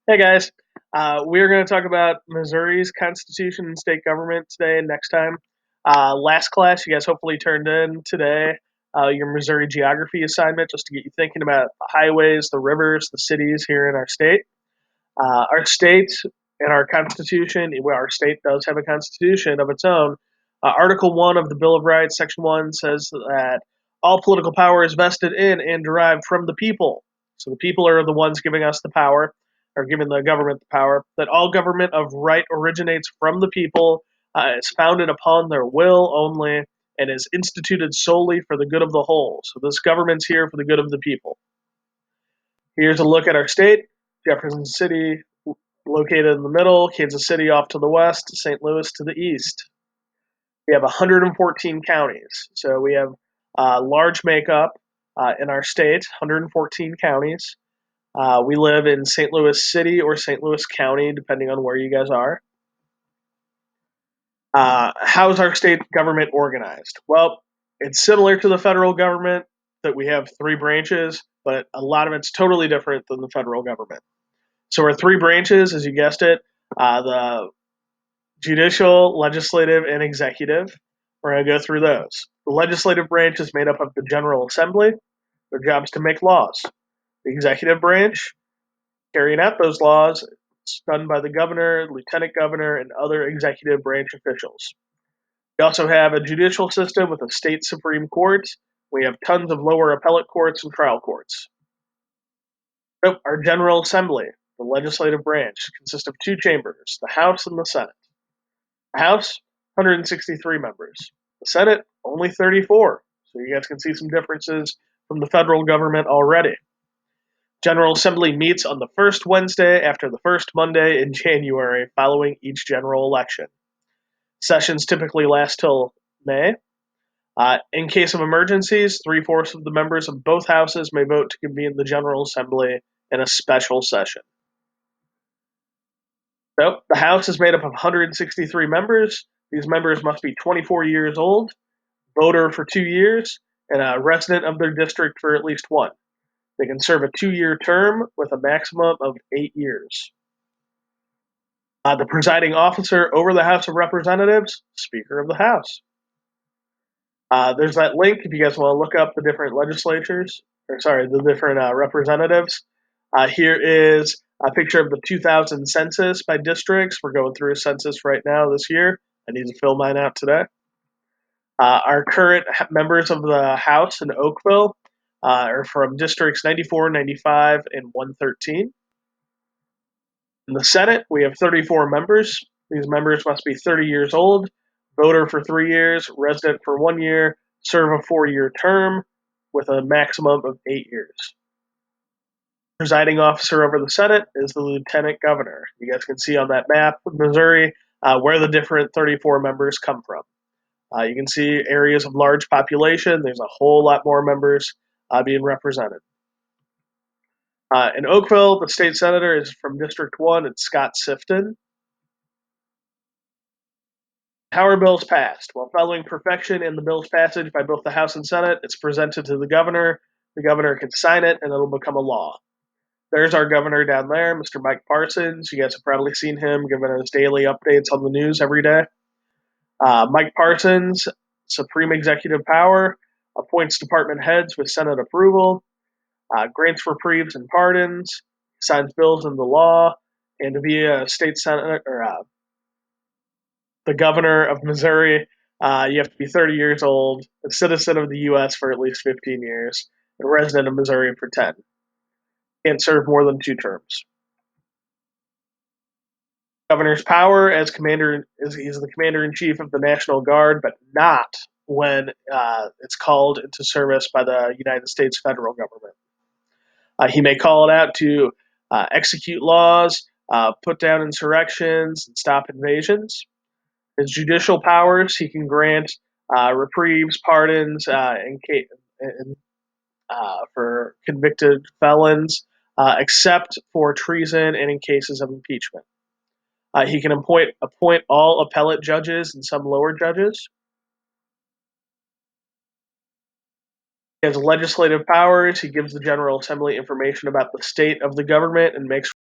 Hey guys, we're going to talk about Missouri's constitution and state government today and next time. Last class, you guys hopefully turned in today your Missouri geography assignment just to get you thinking about the highways, the rivers, the cities here in our state. Our state and our constitution, well, our state does have a constitution of its own. Article 1 of the Bill of Rights, Section 1, says that all political power is vested in and derived from the people. So the people are the ones giving us the power, or giving the government the power. That all government of right originates from the people, is founded upon their will only, and is instituted solely for the good of the whole. So this government's here for the good of the people. Here's a look at our state. Jefferson City located in the middle, Kansas City off to the west, St. Louis to the east. We have 114 counties, so we have large makeup in our state, 114 counties. We live in St. Louis City or St. Louis County, depending on where you guys are. How is our state government organized? Well, it's similar to the federal government, that we have three branches, but a lot of it's totally different than the federal government. So our three branches, as you guessed it, the judicial, legislative, and executive. We're going to go through those. The legislative branch is made up of the General Assembly. Their job is to make laws. The executive branch, carrying out those laws, is done by the governor, lieutenant governor, and other executive branch officials. We also have a judicial system with a state Supreme Court. We have tons of lower appellate courts and trial courts. Nope, our General Assembly, the legislative branch, consists of two chambers, the House and the Senate. The House, 163 members. The Senate, only 34. So you guys can see some differences from the federal government already. General Assembly meets on the first Wednesday after the first Monday in January following each general election. Sessions typically last till May. In case of emergencies, three-fourths of the members of both houses may vote to convene the General Assembly in a special session. So, the House is made up of 163 members. These members must be 24 years old, voter for 2 years, and a resident of their district for at least one. They can serve a 2-year term with a maximum of 8 years. The presiding officer over the House of Representatives, Speaker of the House. There's that link if you guys want to look up the different legislatures, the different representatives. Here is a picture of the 2000 census by districts. We're going through a census right now this year. I need to fill mine out today. Our current members of the House in Oakville are from districts 94, 95, and 113. In the Senate, we have 34 members. These members must be 30 years old, voter for 3 years, resident for 1 year, serve a 4-year term with a maximum of 8 years. Presiding officer over the Senate is the lieutenant governor. You guys can see on that map of Missouri where the different 34 members come from. You can see areas of large population. There's a whole lot more members being represented. In Oakville, the state senator is from District 1. It's Scott Sifton. How are bills passed? Well, following perfection in the bill's passage by both the House and Senate, it's presented to the governor. The governor can sign it, and it'll become a law. There's our governor down there, Mr. Mike Parsons. You guys have probably seen him giving us daily updates on the news every day. Mike Parsons, supreme executive power, appoints department heads with Senate approval, grants reprieves and pardons, signs bills into law, and to be a state senator or the governor of Missouri, you have to be 30 years old, a citizen of the U.S. for at least 15 years, and a resident of Missouri for 10. Can't serve more than 2 terms. Governor's power as commander is he's the commander in chief of the National Guard, but not when it's called into service by the United States federal government. He may call it out to execute laws, put down insurrections, and stop invasions. His judicial powers, he can grant reprieves, pardons, for convicted felons, except for treason and in cases of impeachment. He can appoint all appellate judges and some lower judges. He has legislative powers. He gives the General Assembly information about the state of the government and makes